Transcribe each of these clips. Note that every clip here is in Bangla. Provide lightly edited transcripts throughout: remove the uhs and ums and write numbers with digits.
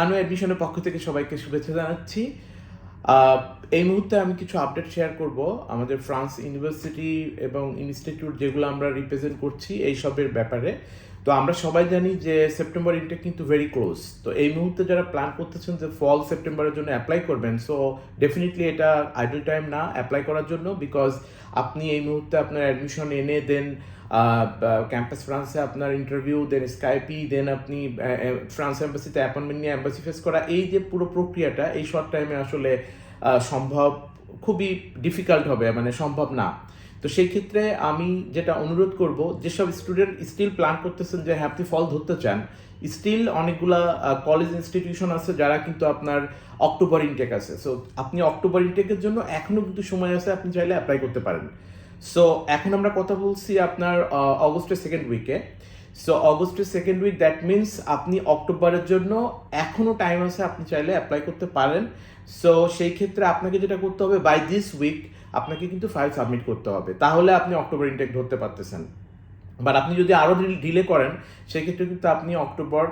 আনু অ্যাডমিশনের পক্ষ থেকে সবাইকে শুভেচ্ছা জানাচ্ছি। এই মুহূর্তে আমি কিছু আপডেট শেয়ার করব আমাদের ফ্রান্স ইউনিভার্সিটি এবং ইনস্টিটিউট যেগুলো আমরা রিপ্রেজেন্ট করছি এই সবের ব্যাপারে। তো আমরা সবাই জানি যে সেপ্টেম্বর ইনটেক কিন্তু ভেরি ক্লোজ। তো এই মুহূর্তে যারা প্ল্যান করতেছেন যে ফল সেপ্টেম্বরের জন্য অ্যাপ্লাই করবেন, সো ডেফিনেটলি এটা আইডল টাইম না অ্যাপ্লাই করার জন্য, বিকজ আপনি এই মুহূর্তে আপনার অ্যাডমিশন এনে দেন ক্যাম্পাস ফ্রান্সে আপনার ইন্টারভিউ, দেন স্কাইপি, দেন আপনি ফ্রান্স এম্বাসিতে অ্যাপয়েন্টমেন্ট নিয়ে এম্বাসি ফেস করা, এই যে পুরো প্রক্রিয়াটা এই শর্ট টাইমে আসলে সম্ভব খুবই ডিফিকাল্ট হবে, মানে সম্ভব না। তো সেই ক্ষেত্রে আমি যেটা অনুরোধ করব, যেসব স্টুডেন্ট স্টিল প্ল্যান করতেছেন যে হ্যাঁ আপনি ফল ধরতে চান, স্টিল অনেকগুলা কলেজ ইনস্টিটিউশন আছে যারা কিন্তু আপনার অক্টোবর ইনটেক আছে। সো আপনি অক্টোবর ইনটেকের জন্য এখনও কিন্তু সময় আছে, আপনি চাইলে অ্যাপ্লাই করতে পারেন। সো এখন আমরা কথা বলছি আপনার অগস্টের সেকেন্ড উইকে। সো অগস্টের সেকেন্ড উইক, দ্যাট মিনস আপনি অক্টোবরের জন্য এখনও টাইম আছে, আপনি চাইলে অ্যাপ্লাই করতে পারেন। সো সেই ক্ষেত্রে আপনাকে যেটা করতে হবে, বাই দিস উইক আপনাকে কিন্তু ফাইল সাবমিট করতে হবে, তাহলে আপনি অক্টোবর ইনটেক ধরতে পারতেছেন। বাট আপনি যদি আরও ডিলে করেন সেক্ষেত্রে কিন্তু আপনি অক্টোবর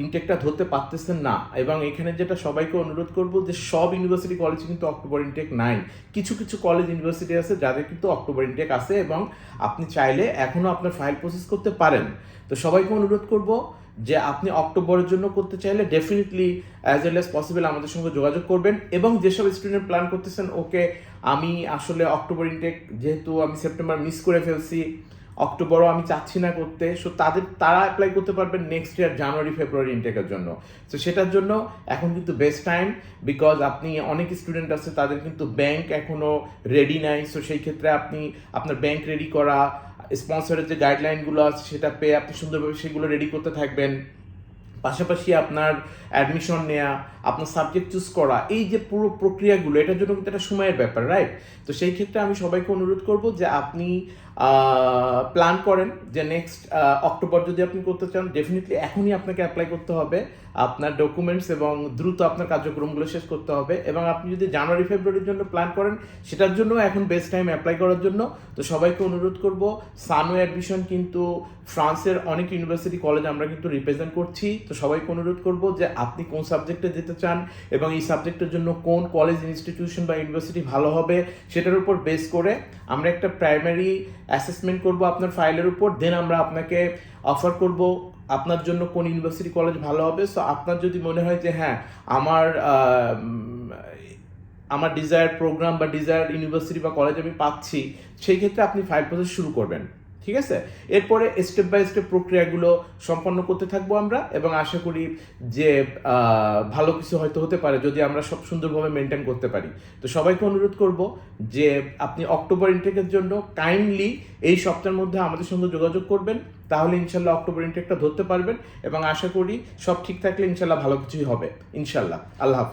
ইনটেকটা ধরতে পারতেছেন না। এবং এখানে যেটা সবাইকে অনুরোধ করব যে সব ইউনিভার্সিটি কলেজে কিন্তু অক্টোবর ইনটেক নাই, কিছু কিছু কলেজ ইউনিভার্সিটি আছে যাদের কিন্তু অক্টোবর ইনটেক আছে, এবং আপনি চাইলে এখনও আপনার ফাইল প্রসেস করতে পারেন। তো সবাইকে অনুরোধ করব যে আপনি অক্টোবরের জন্য করতে চাইলে definitely as well as possible আমাদের সঙ্গে যোগাযোগ করবেন। এবং যেসব স্টুডেন্ট প্ল্যান করতেছেন ওকে আমি আসলে অক্টোবর ইনটেক, যেহেতু আমি সেপ্টেম্বর মিস করে ফেলছি, অক্টোবরও আমি চাচ্ছি না করতে, সো তারা অ্যাপ্লাই করতে পারবেন নেক্সট ইয়ার জানুয়ারি ফেব্রুয়ারি ইনটেকের জন্য। তো সেটার জন্য এখন কিন্তু বেস্ট টাইম, বিকজ আপনি অনেক স্টুডেন্ট আছে তাদের কিন্তু ব্যাংক এখনও রেডি নাই। সো সেই ক্ষেত্রে আপনি আপনার ব্যাংক রেডি করা, স্পন্সরের যে গাইডলাইনগুলো আছে সেটা পেয়ে আপনি সুন্দরভাবে সেগুলো রেডি করতে থাকবেন। পাশাপাশি আপনার অ্যাডমিশন নেওয়া, আপনার সাবজেক্ট চুজ করা, এই যে পুরো প্রক্রিয়াগুলো, এটার জন্য কিন্তু একটা সময়ের ব্যাপার, রাইট? তো সেই ক্ষেত্রে আমি সবাইকে অনুরোধ করব যে আপনি প্ল্যান করেন যে নেক্সট অক্টোবর যদি আপনি করতে চান, ডেফিনেটলি এখনই আপনাকে অ্যাপ্লাই করতে হবে আপনার ডকুমেন্টস এবং দ্রুত আপনার কার্যক্রমগুলো শেষ করতে হবে। এবং আপনি যদি জানুয়ারি ফেব্রুয়ারির জন্য প্ল্যান করেন সেটার জন্য এখন বেস্ট টাইম অ্যাপ্লাই করার জন্য। তো সবাইকে অনুরোধ করব, সানু অ্যাডমিশন কিন্তু ফ্রান্সের অনেক ইউনিভার্সিটি কলেজ আমরা কিন্তু রিপ্রেজেন্ট করছি। তো সবাইকে অনুরোধ করব যে আপনি কোন সাবজেক্টে যেতে চান এবং এই সাবজেক্টের জন্য কোন কলেজ ইনস্টিটিউশন বা ইউনিভার্সিটি ভালো হবে সেটার উপর বেস করে আমরা একটা প্রাইমারি অ্যাসেসমেন্ট করব আপনার ফাইলের উপর। দেন আমরা আপনাকে অফার করব আপনার জন্য কোন ইউনিভার্সিটি কলেজ ভালো হবে। সো আপনার যদি মনে হয় যে হ্যাঁ আমার ডিজায়ার প্রোগ্রাম বা ডিজায়ার ইউনিভার্সিটি বা কলেজ আমি পাচ্ছি, সেই ক্ষেত্রে আপনি ফাইল প্রসেস শুরু করবেন, ঠিক আছে? এরপরে স্টেপ বাই স্টেপ প্রক্রিয়াগুলো সম্পন্ন করতে থাকবো আমরা, এবং আশা করি যে ভালো কিছু হয়তো হতে পারে যদি আমরা সব সুন্দরভাবে মেনটেন করতে পারি। তো সবাইকে অনুরোধ করব যে আপনি অক্টোবর ইনটেকের জন্য কাইন্ডলি এই সপ্তাহের মধ্যে আমাদের সঙ্গে যোগাযোগ করবেন, তাহলে ইনশাল্লাহ অক্টোবর ইনটেকটা ধরতে পারবেন। এবং আশা করি সব ঠিক থাকলে ইনশাল্লাহ ভালো কিছুই হবে, ইনশাল্লাহ। আল্লাহ হাফেজ।